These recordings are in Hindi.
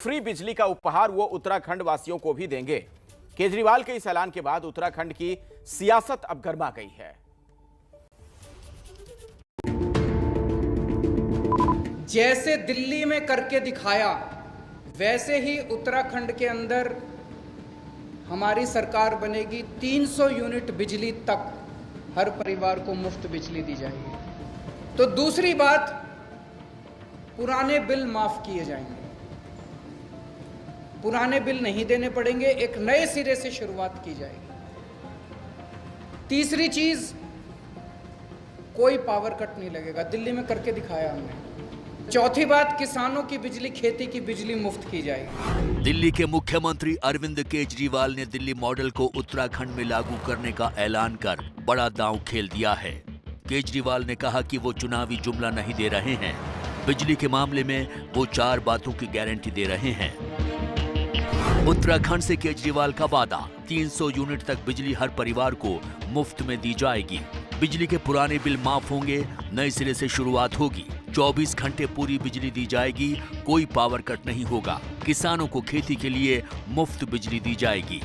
फ्री बिजली का उपहार वो उत्तराखंड वासियों को भी देंगे। केजरीवाल के इस ऐलान के बाद उत्तराखंड की सियासत अब गर्मा गई है। जैसे दिल्ली में करके दिखाया वैसे ही उत्तराखंड के अंदर हमारी सरकार बनेगी। 300 यूनिट बिजली तक हर परिवार को मुफ्त बिजली दी जाएगी। तो दूसरी बात, पुराने बिल माफ किए जाएंगे, पुराने बिल नहीं देने पड़ेंगे, एक नए सिरे से शुरुआत की जाएगी। तीसरी चीज, कोई पावर कट नहीं लगेगा, दिल्ली में करके दिखाया हमने। चौथी बात, किसानों की बिजली, खेती की बिजली मुफ्त की जाएगी। दिल्ली के मुख्यमंत्री अरविंद केजरीवाल ने दिल्ली मॉडल को उत्तराखंड में लागू करने का ऐलान कर बड़ा दांव खेल दिया है। केजरीवाल ने कहा कि वो चुनावी जुमला नहीं दे रहे हैं, बिजली के मामले में वो 4 बातों की गारंटी दे रहे हैं। उत्तराखंड से केजरीवाल का वादा, 300 यूनिट तक बिजली हर परिवार को मुफ्त में दी जाएगी। बिजली के पुराने बिल माफ होंगे, नए सिरे से शुरुआत होगी। 24 घंटे पूरी बिजली दी जाएगी, कोई पावर कट नहीं होगा। किसानों को खेती के लिए मुफ्त बिजली दी जाएगी।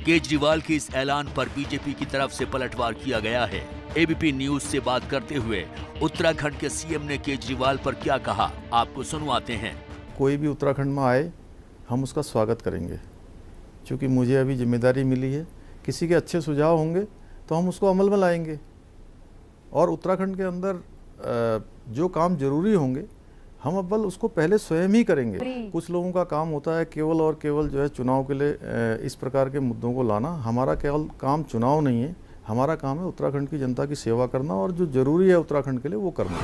केजरीवाल के इस ऐलान पर बीजेपी की तरफ से पलटवार किया गया है। एबीपी न्यूज से बात करते हुए उत्तराखंड के सीएम ने केजरीवाल पर क्या कहा, आपको सुनवाते हैं। कोई भी उत्तराखंड में आए, हम उसका स्वागत करेंगे, क्योंकि मुझे अभी जिम्मेदारी मिली है। किसी के अच्छे सुझाव होंगे तो हम उसको अमल में लाएंगे, और उत्तराखंड के अंदर जो काम जरूरी होंगे हम अव्वल उसको पहले स्वयं ही करेंगे। कुछ लोगों का काम होता है केवल और केवल जो है चुनाव के लिए इस प्रकार के मुद्दों को लाना। हमारा केवल काम चुनाव नहीं है, हमारा काम है उत्तराखंड की जनता की सेवा करना, और जो जरूरी है उत्तराखंड के लिए वो करना।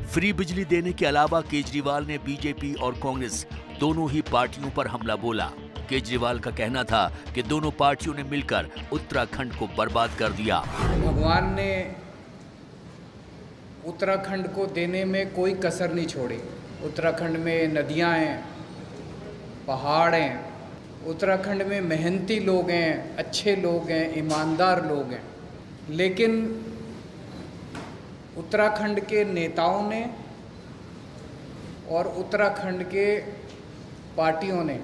फ्री बिजली देने के अलावा केजरीवाल ने बीजेपी और कांग्रेस दोनों ही पार्टियों पर हमला बोला। केजरीवाल का कहना था कि दोनों पार्टियों ने मिलकर उत्तराखंड को बर्बाद कर दिया। भगवान ने उत्तराखंड को देने में कोई कसर नहीं छोड़ी। उत्तराखंड में नदियां हैं, पहाड़ हैं, उत्तराखंड में मेहनती लोग हैं, अच्छे लोग हैं, ईमानदार लोग हैं। लेकिन उत्तराखंड के नेताओं ने और उत्तराखंड के पार्टियों ने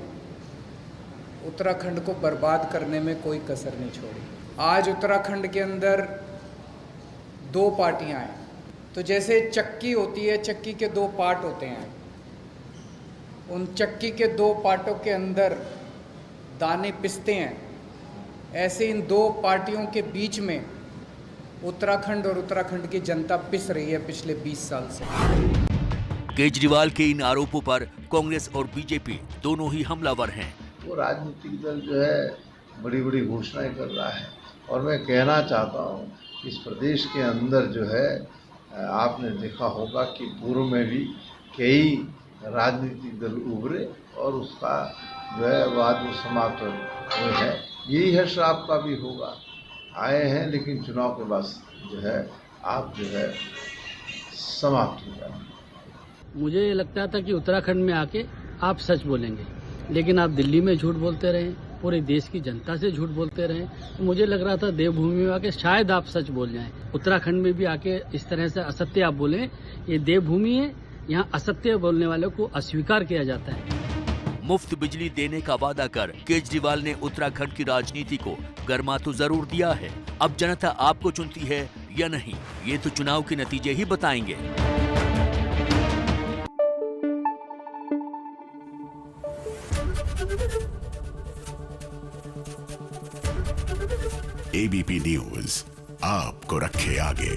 उत्तराखंड को बर्बाद करने में कोई कसर नहीं छोड़ी। आज उत्तराखंड के अंदर 2 पार्टियां हैं। तो जैसे चक्की होती है, चक्की के 2 पार्ट होते हैं, उन चक्की के 2 पार्टों के अंदर दाने पिसते हैं, ऐसे इन 2 पार्टियों के बीच में उत्तराखंड और उत्तराखंड की जनता पिस रही है पिछले 20 साल से। केजरीवाल के इन आरोपों पर कांग्रेस और बीजेपी दोनों ही हमलावर हैं। वो राजनीतिक दल जो है बड़ी बड़ी घोषणाएं कर रहा है, और मैं कहना चाहता हूँ इस प्रदेश के अंदर जो है आपने देखा होगा कि पूर्व में भी कई राजनीतिक दल उभरे और उसका जो है बाद में समाप्त हुए हैं। यही है श्राप का भी होगा। आए हैं लेकिन चुनाव के बाद जो है आप जो है समाप्त हो जाएंगे। मुझे लगता था कि उत्तराखंड में आके आप सच बोलेंगे, लेकिन आप दिल्ली में झूठ बोलते रहे, पूरे देश की जनता से झूठ बोलते रहे। तो मुझे लग रहा था देवभूमि में आके शायद आप सच बोल जाएं। उत्तराखंड में भी आके इस तरह से असत्य आप बोलें, ये देवभूमि है, यहाँ असत्य बोलने वालों को अस्वीकार किया जाता है। मुफ्त बिजली देने का वादा कर केजरीवाल ने उत्तराखंड की राजनीति को गर्मा तो जरूर दिया है। अब जनता आपको चुनती है या नहीं, ये तो चुनाव के नतीजे ही बताएंगे। एबीपी न्यूज आपको रखे आगे।